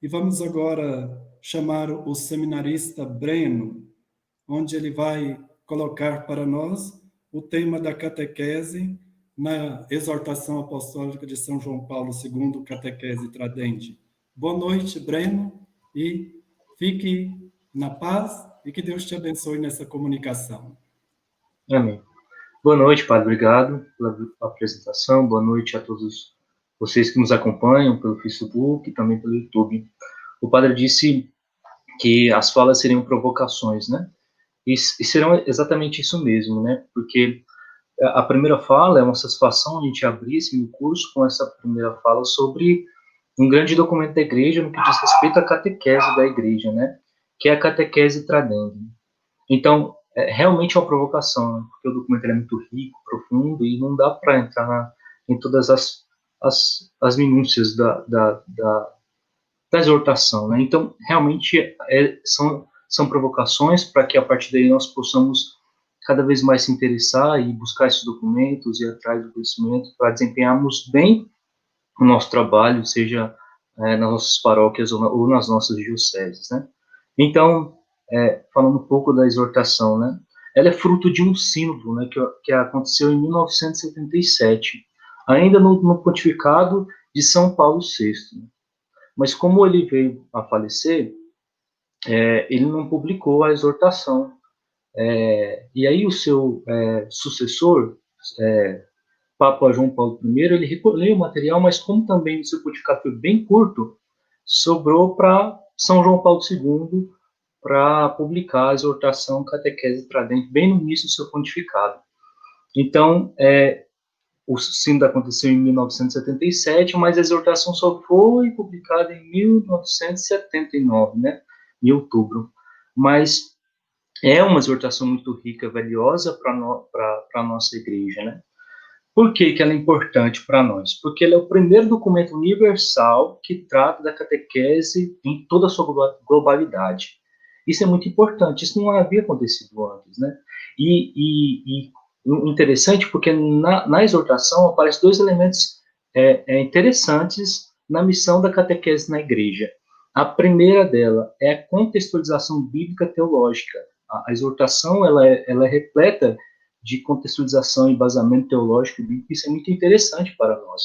E vamos agora chamar o seminarista Breno, onde ele vai colocar para nós o tema da catequese na exortação apostólica de São João Paulo II, Catequese Tradende. Boa noite, Breno, e fique na paz e que Deus te abençoe nessa comunicação. Amém. Boa noite, Padre. Obrigado pela apresentação. Boa noite a todos vocês que nos acompanham pelo Facebook e também pelo YouTube. O Padre disse que as falas seriam provocações, né? E serão exatamente isso mesmo, né? Porque a primeira fala é uma satisfação a gente abrir esse curso com essa primeira fala sobre um grande documento da Igreja no que diz respeito à catequese da Igreja, né? Que é a catequese tradende. Então, realmente é uma provocação, né? Porque o documento é muito rico, profundo, e não dá para entrar em todas as minúcias da exortação. Né? Então, realmente, são provocações para que, a partir daí, nós possamos cada vez mais se interessar e buscar esses documentos, ir atrás do conhecimento, para desempenharmos bem o nosso trabalho, seja nas nossas paróquias ou nas nossas dioceses. Né? Então, falando um pouco da exortação, né? Ela é fruto de um sínodo, né, que aconteceu em 1977, ainda no pontificado de São Paulo VI. Né? Mas como ele veio a falecer, ele não publicou a exortação. E aí o seu sucessor, Papa João Paulo I, ele recolheu o material, mas como também o seu pontificado foi bem curto, sobrou para São João Paulo II para publicar a exortação Catequese Tradente, bem no início do seu pontificado. Então, o sínodo aconteceu em 1977, mas a exortação só foi publicada em 1979, né, em outubro. Mas é uma exortação muito rica, valiosa para a nossa igreja, né? Por que ela é importante para nós? Porque ela é o primeiro documento universal que trata da catequese em toda a sua globalidade. Isso é muito importante, isso não havia acontecido antes, né? E interessante porque na exortação aparecem dois elementos interessantes na missão da catequese na igreja. A primeira dela é a contextualização bíblica teológica. A exortação ela é repleta de contextualização e embasamento teológico bíblico, isso é muito interessante para nós.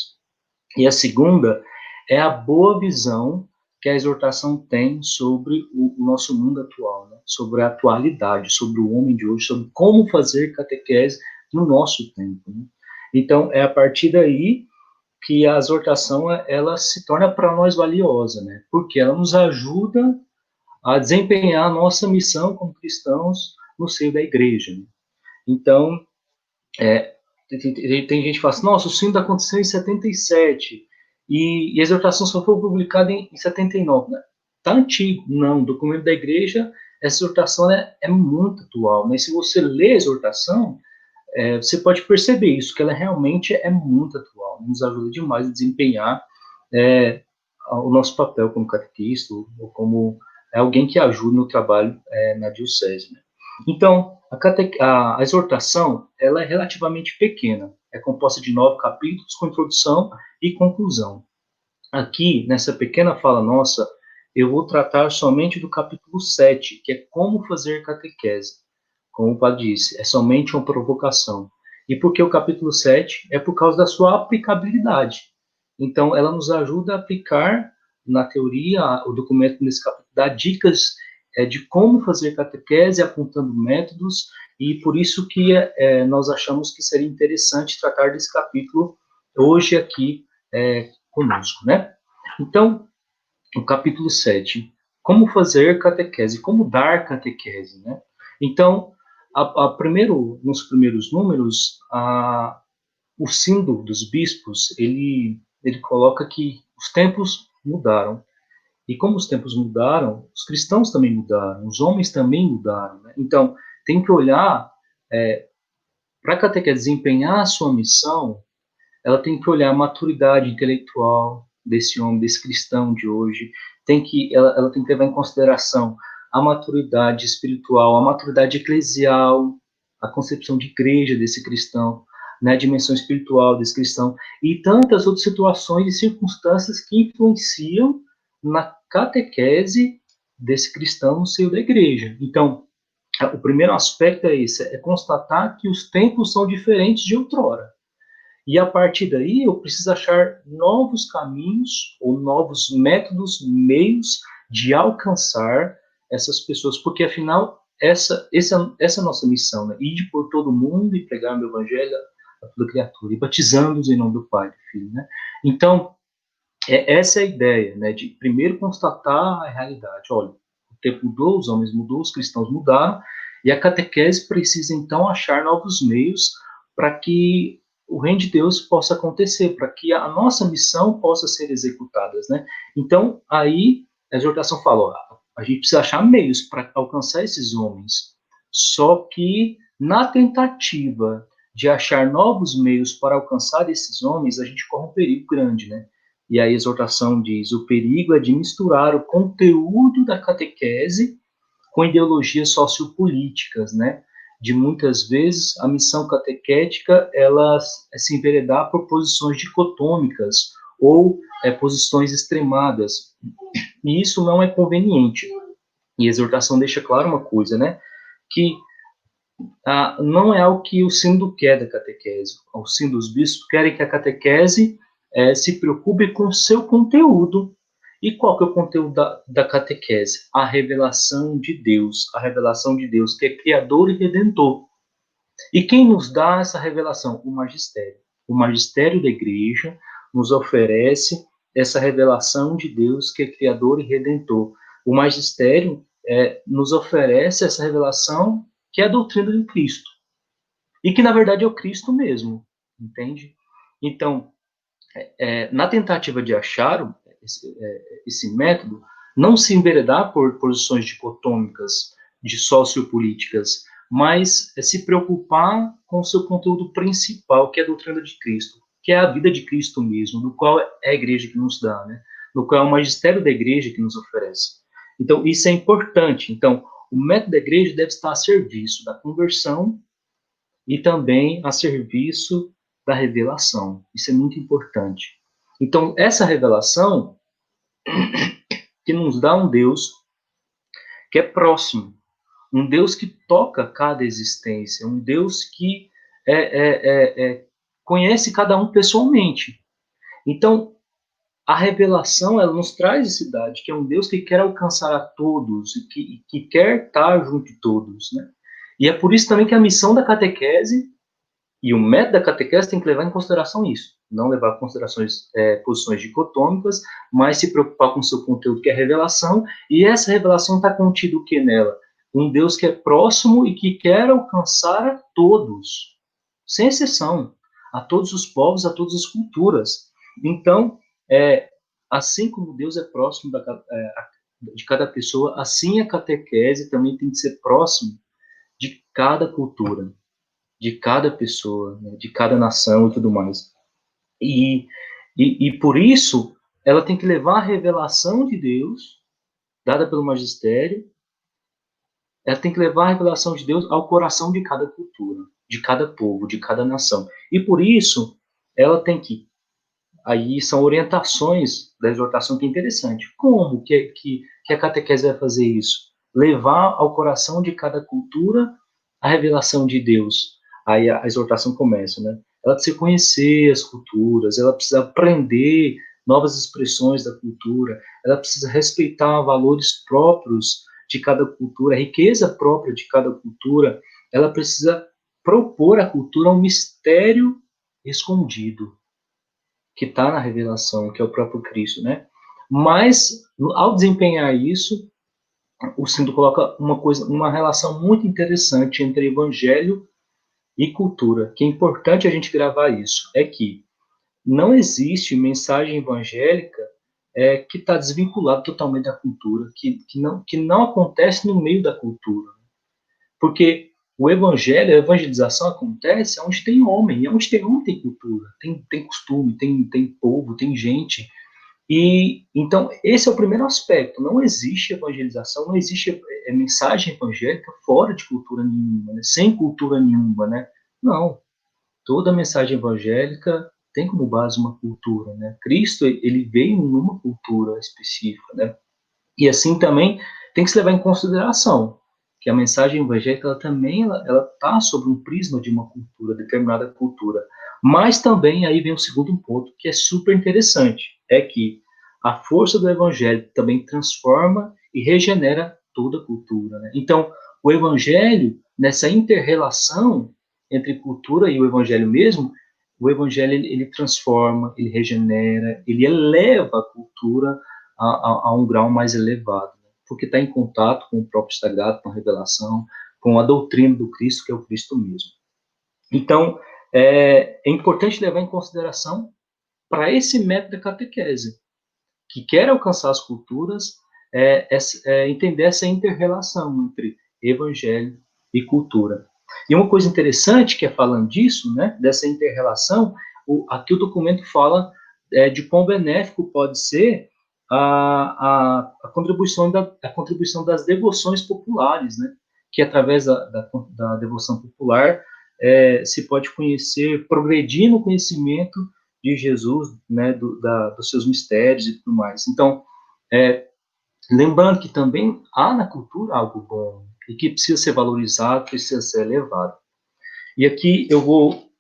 E a segunda é a boa visão que a exortação tem sobre o nosso mundo atual, né? Sobre a atualidade, sobre o homem de hoje, sobre como fazer catequese no nosso tempo. Né? Então, é a partir daí que a exortação ela se torna para nós valiosa, né? Porque ela nos ajuda a desempenhar a nossa missão como cristãos no seio da igreja. Né? Então, tem gente que fala assim, nossa, o sínodo aconteceu em 77 e a exortação só foi publicada em 79. Né? Tá antigo. Não, o documento da igreja, essa exortação é muito atual. Mas se você lê a exortação, você pode perceber isso, que ela realmente é muito atual. Nos ajuda demais a desempenhar o nosso papel como catequista ou como alguém que ajuda no trabalho na diocese. Né? Então, a exortação ela é relativamente pequena, é composta de 9 capítulos com introdução e conclusão. Aqui, nessa pequena fala nossa, eu vou tratar somente do capítulo 7, que é como fazer catequese. Como o padre disse, é somente uma provocação. E por que o capítulo 7? É por causa da sua aplicabilidade. Então, ela nos ajuda a aplicar na teoria, o documento nesse capítulo dá dicas de como fazer catequese, apontando métodos, e por isso que nós achamos que seria interessante tratar desse capítulo hoje aqui conosco, né? Então, o capítulo 7, como fazer catequese, como dar catequese, né? Então, nos primeiros números, o sínodo dos bispos, ele coloca que os tempos mudaram. E como os tempos mudaram, os cristãos também mudaram, os homens também mudaram. Né? Então, tem que olhar, para a catequese desempenhar a sua missão, ela tem que olhar a maturidade intelectual desse homem, desse cristão de hoje, ela tem que levar em consideração a maturidade espiritual, a maturidade eclesial, a concepção de igreja desse cristão, né, a dimensão espiritual desse cristão, e tantas outras situações e circunstâncias que influenciam na catequese desse cristão no seio da igreja. Então, o primeiro aspecto é esse, é constatar que os tempos são diferentes de outrora. E a partir daí eu preciso achar novos caminhos ou novos métodos, meios de alcançar essas pessoas, porque afinal essa é a nossa missão, né? Ir por todo mundo e pregar o evangelho a toda criatura, e batizando-os em nome do Pai e do Filho, né? Então, essa é a ideia, né? De primeiro constatar a realidade. Olha, o tempo mudou, os homens mudou, os cristãos mudaram, e a catequese precisa então achar novos meios para que o reino de Deus possa acontecer, para que a nossa missão possa ser executada, né? Então, aí a exortação fala, ó, a gente precisa achar meios para alcançar esses homens. Só que na tentativa de achar novos meios para alcançar esses homens, a gente corre um perigo grande, né? E a exortação diz, o perigo é de misturar o conteúdo da catequese com ideologias sociopolíticas, né? De muitas vezes a missão catequética ela se enveredar por posições dicotômicas ou posições extremadas. E isso não é conveniente. E a exortação deixa claro uma coisa, né? Que não é o que o sínodo quer da catequese. O sínodo dos bispos querem que a catequese se preocupe com o seu conteúdo. E qual que é o conteúdo da catequese? A revelação de Deus. A revelação de Deus, que é Criador e Redentor. E quem nos dá essa revelação? O magistério. O magistério da igreja nos oferece essa revelação de Deus, que é Criador e Redentor. O magistério nos oferece essa revelação que é a doutrina de Cristo. E que, na verdade, é o Cristo mesmo, entende? Então, na tentativa de achar esse método, não se enveredar por posições dicotômicas de sociopolíticas, mas se preocupar com o seu conteúdo principal, que é a doutrina de Cristo, que é a vida de Cristo mesmo, no qual é a igreja que nos dá, né? No qual é o magistério da igreja que nos oferece. Então, isso é importante. Então, o método da igreja deve estar a serviço da conversão e também a serviço da revelação. Isso é muito importante. Então, essa revelação que nos dá um Deus que é próximo, um Deus que toca cada existência, um Deus que conhece cada um pessoalmente. Então, a revelação, ela nos traz esse dado, que é um Deus que quer alcançar a todos, e que quer estar junto de todos, né? E é por isso também que a missão da catequese e o método da catequese tem que levar em consideração isso. Não levar em consideração posições dicotômicas, mas se preocupar com o seu conteúdo, que é a revelação. E essa revelação está contida o que nela? Um Deus que é próximo e que quer alcançar a todos, sem exceção, a todos os povos, a todas as culturas. Então, assim como Deus é próximo de cada pessoa, assim a catequese também tem que ser próximo de cada cultura, de cada pessoa, né, de cada nação e tudo mais. E por isso, ela tem que levar a revelação de Deus, dada pelo magistério, ela tem que levar a revelação de Deus ao coração de cada cultura, de cada povo, de cada nação. E por isso, ela tem que. Aí são orientações da exortação que é interessante. Como que a catequese vai fazer isso? Levar ao coração de cada cultura a revelação de Deus. Aí a exortação começa, né? Ela precisa conhecer as culturas, ela precisa aprender novas expressões da cultura, ela precisa respeitar valores próprios de cada cultura, a riqueza própria de cada cultura, ela precisa propor à cultura um mistério escondido, que está na revelação, que é o próprio Cristo, né? Mas, ao desempenhar isso, o Cinto coloca uma relação muito interessante entre evangelho e cultura, que é importante a gente gravar isso, é que não existe mensagem evangélica que está desvinculada totalmente da cultura, que não acontece no meio da cultura. Porque o evangelho, a evangelização acontece onde tem homem, e onde tem homem tem cultura, tem costume, tem povo, tem gente. E então esse é o primeiro aspecto. Não existe evangelização, não existe mensagem evangélica fora de cultura nenhuma, né? Sem cultura nenhuma, né? Não. Toda mensagem evangélica tem como base uma cultura, né? Cristo, ele veio numa cultura específica, né? E assim também tem que se levar em consideração que a mensagem evangélica ela também ela tá sobre um prisma de uma cultura, determinada cultura. Mas também aí vem o segundo ponto que é super interessante, é que a força do evangelho também transforma e regenera toda a cultura, né? Então, o evangelho nessa interrelação entre cultura e o evangelho mesmo, o evangelho ele transforma, ele regenera, ele eleva a cultura a um grau mais elevado, né? Porque está em contato com o próprio sagrado, com a revelação, com a doutrina do Cristo, que é o Cristo mesmo. Então, é importante levar em consideração para esse método da catequese, que quer alcançar as culturas, entender essa inter-relação entre evangelho e cultura. E uma coisa interessante que é falando disso, né, dessa inter-relação, aqui o documento fala de quão benéfico pode ser a contribuição das devoções populares, né, que através da devoção popular se pode conhecer, progredir no conhecimento de Jesus, né, dos seus mistérios e tudo mais. Então, lembrando que também há na cultura algo bom e que precisa ser valorizado, precisa ser elevado. E aqui eu vou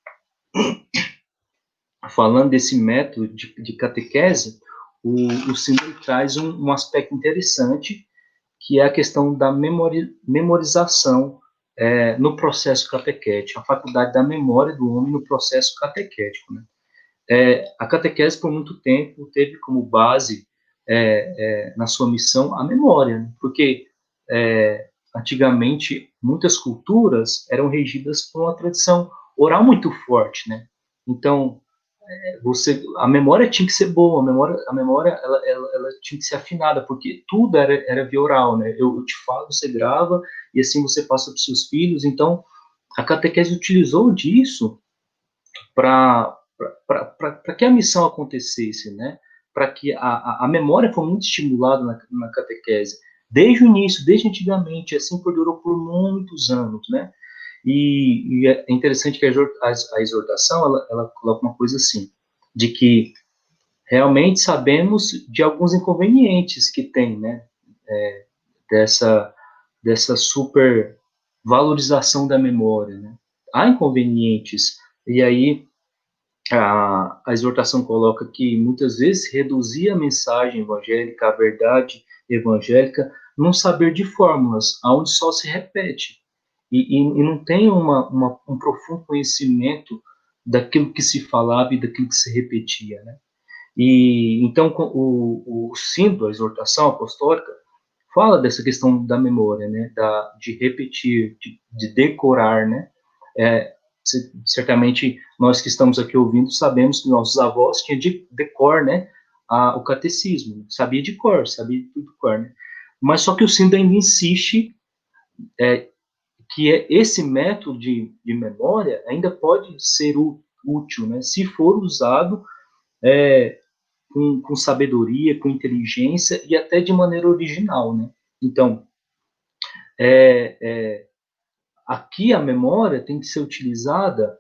falando desse método de catequese, o símbolo traz um aspecto interessante, que é a questão da memorização no processo catequético, a faculdade da memória do homem no processo catequético, né? A catequese, por muito tempo, teve como base, na sua missão, a memória, né? Porque, antigamente, muitas culturas eram regidas por uma tradição oral muito forte, né? Então, a memória tinha que ser boa, a memória ela tinha que ser afinada, porque tudo era via oral, né? Eu te falo, você grava, e assim você passa para os seus filhos. Então, a catequese utilizou disso para que a missão acontecesse, né? Para que a memória foi muito estimulada na catequese, desde o início, desde antigamente, assim perdurou por muitos anos, né? E é interessante que a exortação, ela coloca uma coisa assim, de que realmente sabemos de alguns inconvenientes que tem, né? Dessa, dessa super valorização da memória, né? Há inconvenientes, e aí a exortação coloca que muitas vezes reduzir a mensagem evangélica, a verdade evangélica, num saber de fórmulas, onde só se repete, e não tem um profundo conhecimento daquilo que se falava e daquilo que se repetia, né? E então o símbolo, a exortação apostólica, fala dessa questão da memória, né? De repetir, de decorar, né? Certamente nós que estamos aqui ouvindo sabemos que nossos avós tinham de cor, né, o catecismo, sabia de cor, sabia tudo de cor, né? Mas só que o sínodo ainda insiste que esse método de memória ainda pode ser útil, né, se for usado com sabedoria, com inteligência e até de maneira original, né? Então, aqui a memória tem que ser utilizada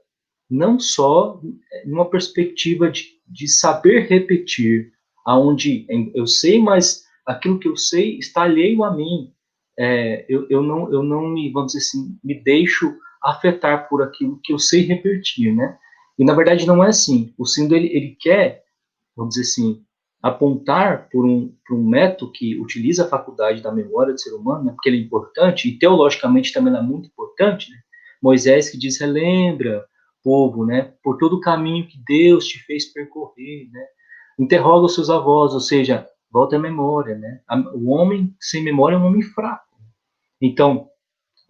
não só numa perspectiva de saber repetir, aonde eu sei, mas aquilo que eu sei está alheio a mim. Eu não me, vamos dizer assim, me deixo afetar por aquilo que eu sei repetir, né? E na verdade não é assim. O sínodo ele quer, vamos dizer assim, apontar por um método que utiliza a faculdade da memória do ser humano, né? Porque ele é importante e teologicamente também é muito importante, né? Moisés que diz: relembra, povo, né, por todo o caminho que Deus te fez percorrer, né? Interroga os seus avós, ou seja, volta à memória, né? O homem sem memória é um homem fraco. Então,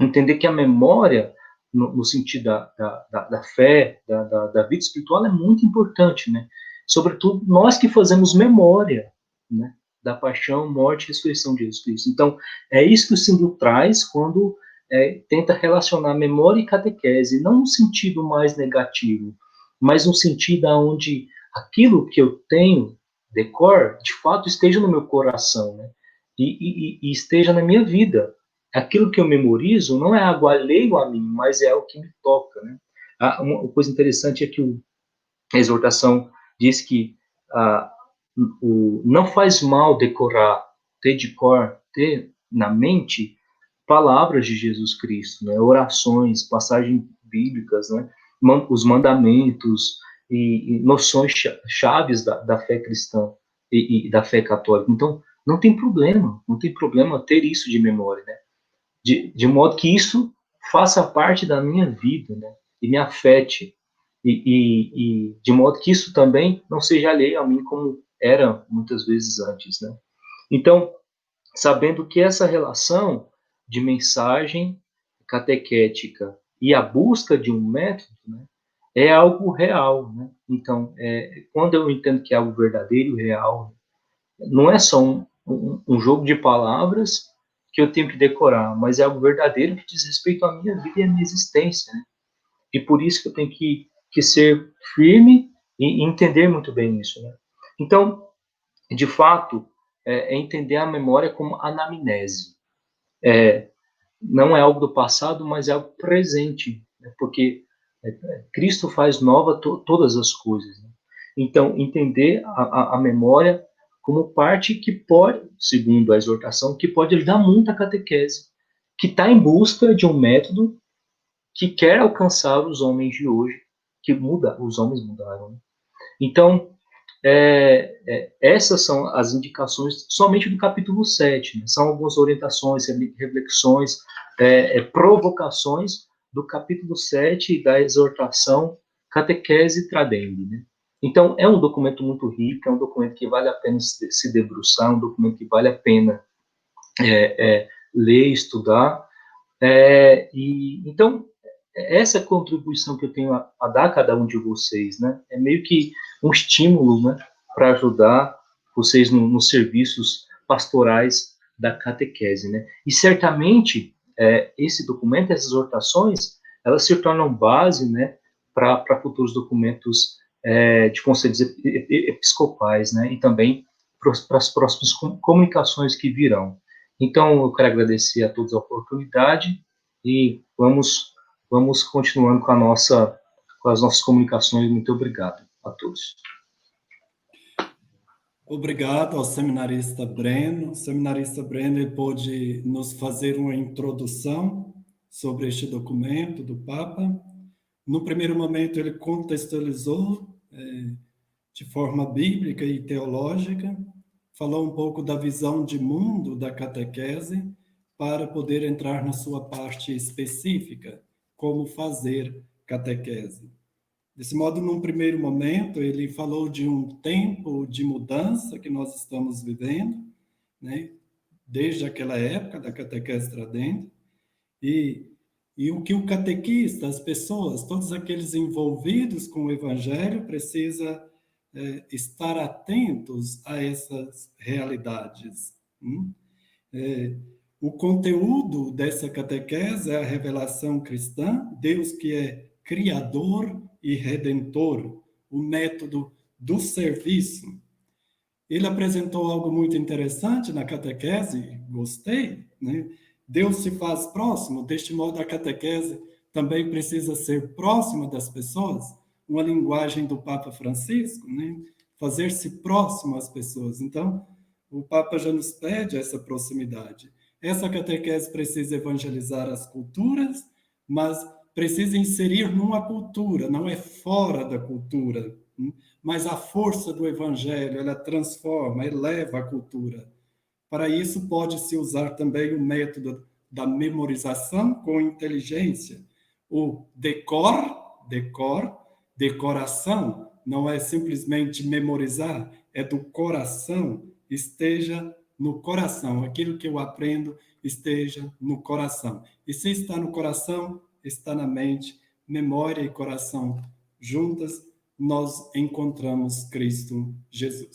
entender que a memória, no sentido da fé, da vida espiritual, é muito importante, né? Sobretudo nós que fazemos memória, né, da paixão, morte e ressurreição de Jesus Cristo. Então, é isso que o símbolo traz quando tenta relacionar memória e catequese, não no sentido mais negativo, mas no sentido onde aquilo que eu tenho decor, de fato, esteja no meu coração, né? E esteja na minha vida. Aquilo que eu memorizo não é algo alheio a mim, mas é algo que me toca, né? Uma coisa interessante é que A exortação diz que não faz mal decorar, ter de cor, ter na mente palavras de Jesus Cristo, né? Orações, passagens bíblicas, né? Os mandamentos e noções chaves da fé cristã e da fé católica. Então, não tem problema ter isso de memória, né? De modo que isso faça parte da minha vida, né? E me afete. E de modo que isso também não seja alheio a mim como era muitas vezes antes, né? Então, sabendo que essa relação de mensagem catequética e a busca de um método, né, é algo real, né? Então, quando eu entendo que é algo verdadeiro, real, não é só um jogo de palavras que eu tenho que decorar, mas é algo verdadeiro que diz respeito à minha vida e à minha existência, né? E por isso que eu tenho que ser firme e entender muito bem isso, né? Então, de fato, é entender a memória como anamnese. Não é algo do passado, mas é algo presente, né? Porque Cristo faz nova todas as coisas, né? Então, entender a memória como parte que pode, segundo a exortação, que pode ajudar muito a catequese, que está em busca de um método que quer alcançar os homens de hoje, os homens mudaram, né? Então, essas são as indicações somente do capítulo 7, né? São algumas orientações, reflexões, provocações do capítulo 7 da exortação Catequese Tradendi, né? Então, é um documento muito rico, é um documento que vale a pena se debruçar, um documento que vale a pena ler, estudar. Então, essa contribuição que eu tenho a dar a cada um de vocês, né, é meio que um estímulo, né, para ajudar vocês nos serviços pastorais da catequese, né. E certamente esse documento, essas exortações, elas se tornam base, né, para futuros documentos de conselhos episcopais, né, e também para as próximas comunicações que virão. Então, eu quero agradecer a todos a oportunidade e vamos continuando com as nossas comunicações. Muito obrigado a todos. Obrigado ao seminarista Breno. O seminarista Breno ele pôde nos fazer uma introdução sobre este documento do Papa. No primeiro momento, ele contextualizou de forma bíblica e teológica, falou um pouco da visão de mundo da catequese, para poder entrar na sua parte específica, como fazer catequese. Desse modo, num primeiro momento, ele falou de um tempo de mudança que nós estamos vivendo, né? Desde aquela época da catequese tradente, e o que o catequista, as pessoas, todos aqueles envolvidos com o evangelho, precisa estar atentos a essas realidades. O conteúdo dessa catequese é a revelação cristã, Deus que é criador e redentor, o método do serviço. Ele apresentou algo muito interessante na catequese, gostei, né? Deus se faz próximo, deste modo a catequese também precisa ser próxima das pessoas, uma linguagem do Papa Francisco, né? Fazer-se próximo às pessoas. Então, o Papa já nos pede essa proximidade. Essa catequese precisa evangelizar as culturas, mas precisa inserir numa cultura, não é fora da cultura. Mas a força do evangelho, ela transforma, eleva a cultura. Para isso, pode-se usar também o método da memorização com inteligência. O decoração, não é simplesmente memorizar, é do coração, esteja no coração. Aquilo que eu aprendo esteja no coração. E se está no coração, está na mente. Memória e coração juntas, nós encontramos Cristo Jesus.